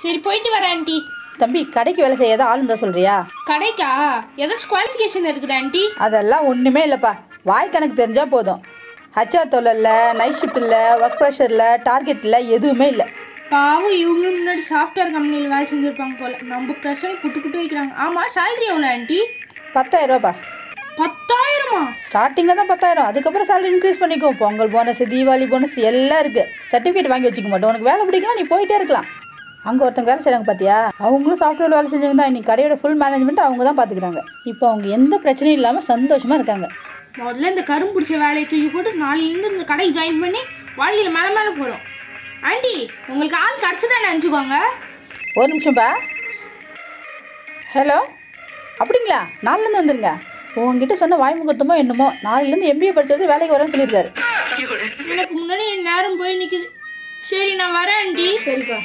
சரி போயிட்டு வரேன் ஆண்டி. தம்பி, கடைக்கு வேலை செய்யாத ஆள் இருந்தா சொல்றியா? கடைக்கா? ஏதாச்சும் குவாலிஃபிகேஷன் இருக்குதா ஆண்டி? அதெல்லாம் ஒன்றுமே இல்லைப்பா. வாய் கணக்கு தெரிஞ்சால் போதும். ஹச்ஆர் தொழில் இல்லை, நைட் ஷிஃப்ட் இல்லை, ஒர்க் ப்ரெஷர் இல்லை, டார்கெட் இல்லை, எதுவுமே இல்லை. பாவம், இவங்களும் முன்னாடி சாஃப்ட்வேர் கம்பெனியில் வேலை செஞ்சுருப்பாங்க போல். நம்ம ப்ரெஷர் புட்டு வைக்கிறாங்க. ஆமாம், சேலரி எவ்வளோ ஆண்டி? 10,000 ரூபாப்பா. 10,000மா? ஸ்டார்டிங்கில் தான் 10,000. அதுக்கப்புறம் சேலரி இன்க்ரீஸ் பண்ணிக்கும். பொங்கல் போனஸ், தீபாவளி போனஸ் எல்லாம் இருக்குது. சர்டிஃபிகேட் வாங்கி வச்சுக்க மாட்டோம். உனக்கு வேலை பிடிக்கலாம், நீ போயிட்டே இருக்கலாம். அங்கே ஒருத்தங்க வேலை செய்கிறாங்க பார்த்தியா? அவங்களும் சாஃப்ட்வேர் வேலை செஞ்சவங்க தான். இன்னைக்கு கடையோட ஃபுல் மேனேஜ்மெண்ட் அவங்க தான் பார்த்துக்கிறாங்க. இப்போ அவங்க எந்த பிரச்சனையும் இல்லாமல் சந்தோஷமாக இருக்காங்க. முதல்ல இந்த கரும்பு பிடிச்ச வேலையை தூக்கி போட்டு நாளையிலேருந்து இந்த கடைக்கு ஜாயின் பண்ணி வாழ்க்கையில் மேலே போகிறோம். ஆண்டி, உங்களுக்கு ஆள் கிடச்சதான் நினச்சிக்கோங்க. ஒரு நிமிஷம்ப்பா. ஹலோ, அப்படிங்களா? நாளிலேருந்து வந்துருங்க. உங்ககிட்ட சொன்ன வாய்முகூர்த்தமோ என்னமோ, நாளிலேருந்து MBA படிச்சது வேலைக்கு வரேன்னு சொல்லியிருக்காரு. எனக்கு முன்னாடி நேரம் போய் நிற்குது. சரி, நான் வரேன் ஆண்டி. சரிப்பா.